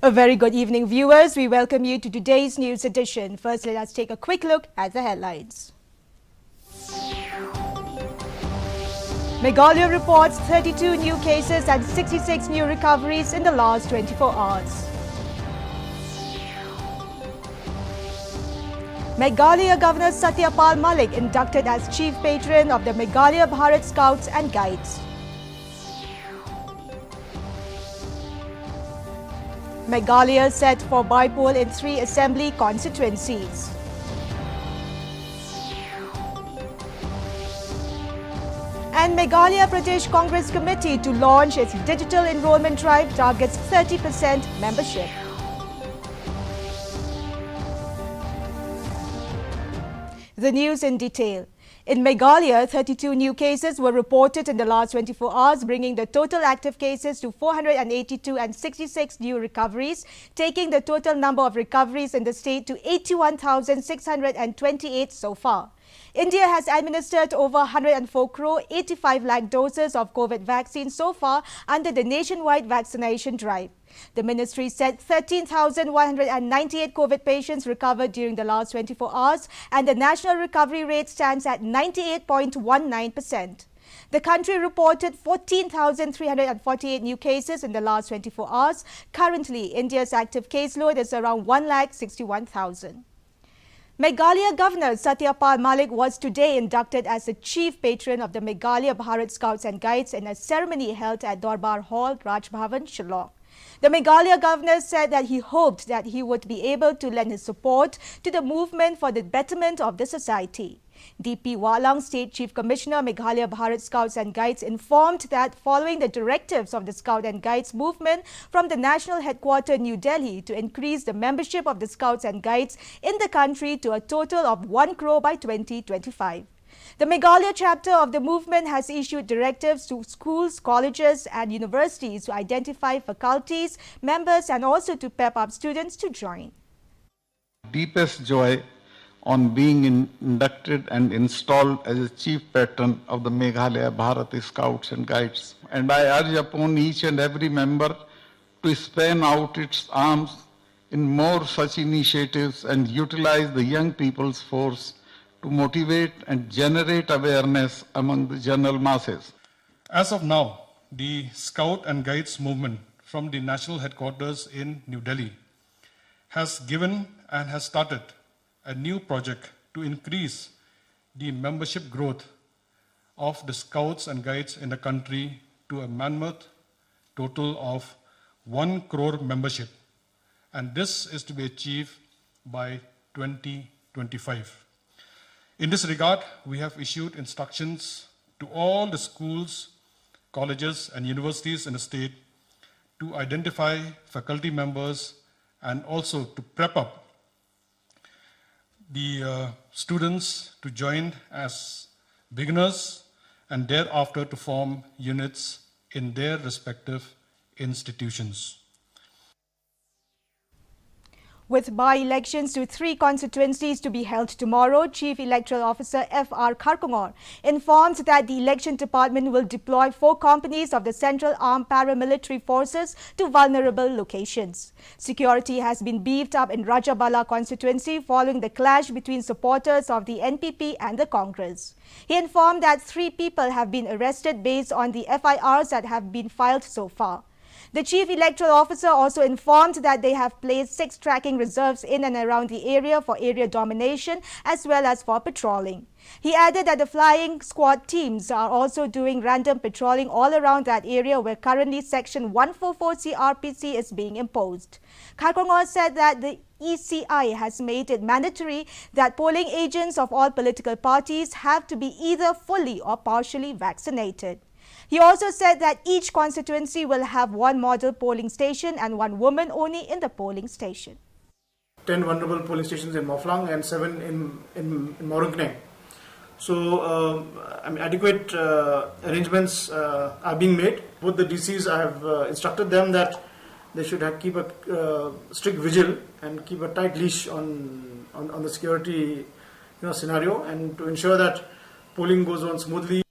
A very good evening, viewers. We welcome you to today's news edition. First, let us take a quick look at the headlines. Meghalaya reports 32 new cases and 66 new recoveries in the last 24 hours. Meghalaya Governor Satyapal Malik inducted as Chief Patron of the Meghalaya Bharat Scouts and Guides. Meghalaya set for by-poll in 3 assembly constituencies. And Meghalaya Pradesh Congress Committee to launch its digital enrollment drive targets 30% membership. The news in detail. In Meghalaya, 32 new cases were reported in the last 24 hours, bringing the total active cases to 482 and 66 new recoveries, taking the total number of recoveries in the state to 81,628 so far. India has administered over 104 crore 85 lakh doses of COVID vaccine so far under the nationwide vaccination drive. The ministry said 13,198 COVID patients recovered during the last 24 hours and the national recovery rate stands at 98.19%. The country reported 14,348 new cases in the last 24 hours. Currently, India's active caseload is around 1,61,000. Meghalaya Governor Satyapal Malik was today inducted as the Chief Patron of the Meghalaya Bharat Scouts and Guides in a ceremony held at Darbar Hall, Raj Bhavan, Shillong. The Meghalaya Governor said that he hoped that he would be able to lend his support to the movement for the betterment of the society. D.P. Walang, State Chief Commissioner, Meghalaya Bharat Scouts and Guides, informed that following the directives of the Scout and Guides movement from the national headquarters New Delhi to increase the membership of the Scouts and Guides in the country to a total of 1 crore by 2025. The Meghalaya chapter of the movement has issued directives to schools, colleges and universities to identify faculties, members and also to pep up students to join. Deepest joy on being inducted and installed as a chief patron of the Meghalaya Bharat Scouts and Guides. And I urge upon each and every member to span out its arms in more such initiatives and utilize the young people's force to motivate and generate awareness among the general masses. As of now, the Scout and Guides movement from the national headquarters in New Delhi has given and has started a new project to increase the membership growth of the Scouts and Guides in the country to a mammoth total of 1 crore membership. And this is to be achieved by 2025. In this regard, we have issued instructions to all the schools, colleges and universities in the state to identify faculty members and also to prep up the students to join as beginners and thereafter to form units in their respective institutions. With by-elections to 3 constituencies to be held tomorrow, Chief Electoral Officer F.R. Kharkongor informed that the election department will deploy 4 companies of the Central Armed Paramilitary Forces to vulnerable locations. Security has been beefed up in Rajabala constituency following the clash between supporters of the NPP and the Congress. He informed that 3 people have been arrested based on the FIRs that have been filed so far. The Chief Electoral Officer also informed that they have placed 6 tracking reserves in and around the area for area domination as well as for patrolling. He added that the flying squad teams are also doing random patrolling all around that area where currently Section 144 CRPC is being imposed. Kharkongor said that the ECI has made it mandatory that polling agents of all political parties have to be either fully or partially vaccinated. He also said that each constituency will have 1 model polling station and 1 woman only in the polling station. 10 vulnerable polling stations in Mawphlang and 7 in Morungkneng. So, adequate arrangements are being made. Both the DCs, I have instructed them that they should keep a strict vigil and keep a tight leash on the security scenario and to ensure that polling goes on smoothly.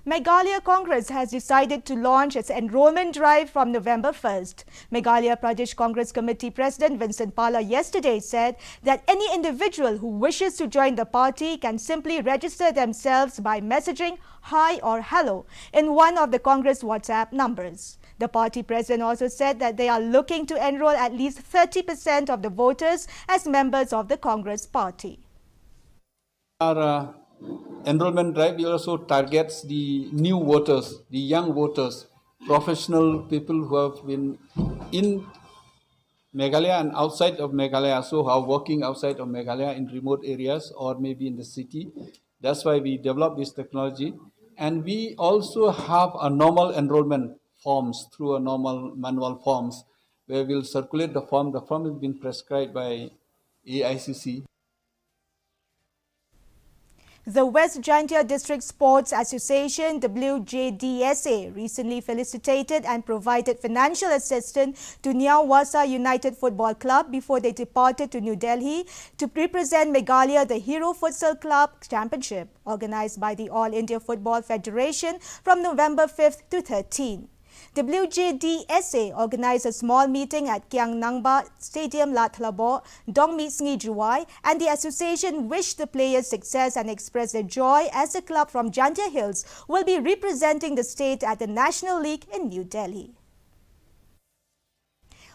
Meghalaya Congress has decided to launch its enrollment drive from November 1st. Meghalaya Pradesh Congress Committee President Vincent Pala yesterday said that any individual who wishes to join the party can simply register themselves by messaging hi or hello in one of the Congress WhatsApp numbers. The party president also said that they are looking to enroll at least 30% of the voters as members of the Congress party. Our enrollment drive also targets the new voters, the young voters, professional people who have been in Meghalaya and outside of Meghalaya, so who are working outside of Meghalaya in remote areas or maybe in the city. That's why we developed this technology. And we also have a normal enrollment forms through a normal manual forms where we'll circulate the form. The form has been prescribed by AICC. The West Jaintia District Sports Association, WJDSA, recently felicitated and provided financial assistance to Nyawasa United Football Club before they departed to New Delhi to represent Meghalaya the Hero Futsal Club Championship, organized by the All India Football Federation from November 5th to 13th. WJDSA organized a small meeting at Kiang Nangba Stadium, Lathlabo, Dongmi Sngi Juwai, and the association wished the players success and expressed their joy as the club from Jantia Hills will be representing the state at the National League in New Delhi.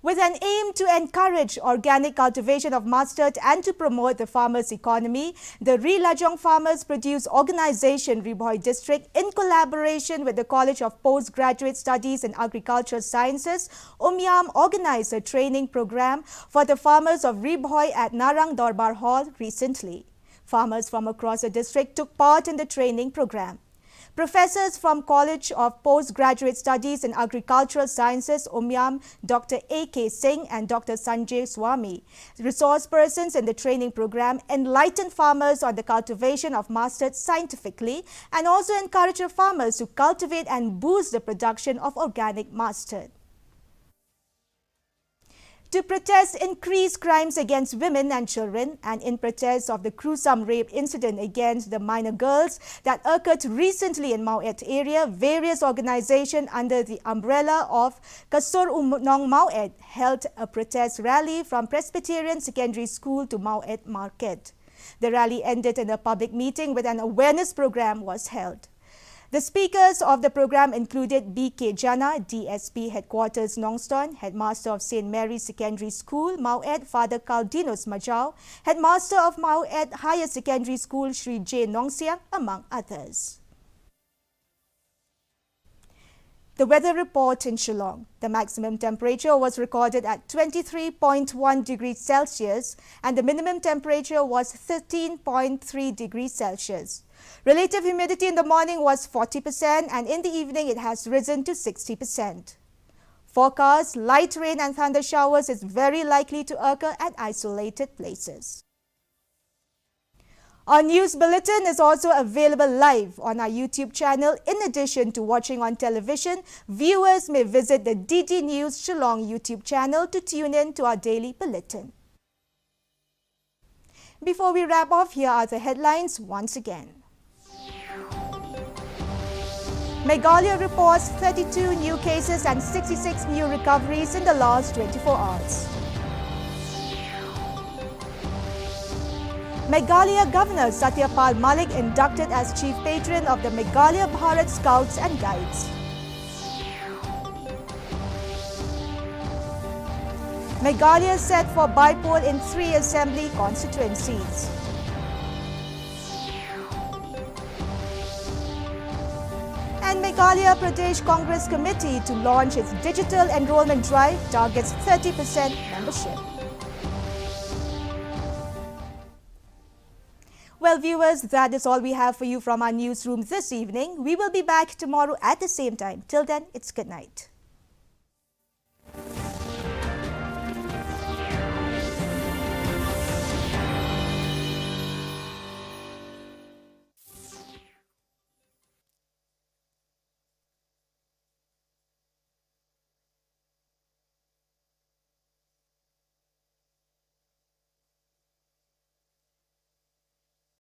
With an aim to encourage organic cultivation of mustard and to promote the farmers' economy, the Rilajong Farmers Produce Organization, Ribhoi District, in collaboration with the College of Postgraduate Studies in Agricultural Sciences, organized a training program for the farmers of Ribhoi at Narang Darbar Hall recently. Farmers from across the district took part in the training program. Professors from College of Postgraduate Studies in Agricultural Sciences, Dr. A.K. Singh and Dr. Sanjay Swami, resource persons in the training program, enlightened farmers on the cultivation of mustard scientifically and also encouraged the farmers to cultivate and boost the production of organic mustard. To protest increased crimes against women and children and in protest of the gruesome rape incident against the minor girls that occurred recently in Mauet area, various organizations under the umbrella of Kasur Umnong Mauet held a protest rally from Presbyterian Secondary School to Mauet Market. The rally ended in a public meeting with an awareness program was held. The speakers of the program included B.K. Jana, DSP Headquarters Nongston, Headmaster of St. Mary's Secondary School, Mauet, Father Caldinos Majau, Headmaster of Mauet Higher Secondary School, Sri J. Nongsiang, among others. The weather report in Shillong. The maximum temperature was recorded at 23.1 degrees Celsius and the minimum temperature was 13.3 degrees Celsius. Relative humidity in the morning was 40% and in the evening it has risen to 60%. Forecast, light rain and thunder showers is very likely to occur at isolated places. Our news bulletin is also available live on our YouTube channel. In addition to watching on television, viewers may visit the DD News Shillong YouTube channel to tune in to our daily bulletin. Before we wrap off, here are the headlines once again. Meghalaya reports 32 new cases and 66 new recoveries in the last 24 hours. Meghalaya Governor Satyapal Malik inducted as Chief Patron of the Meghalaya Bharat Scouts and Guides. Meghalaya set for bypoll in 3 assembly constituencies. And Meghalaya Pradesh Congress Committee to launch its digital enrollment drive targets 30% membership. Well, viewers, that is all we have for you from our newsroom this evening. We will be back tomorrow at the same time. Till then, it's good night.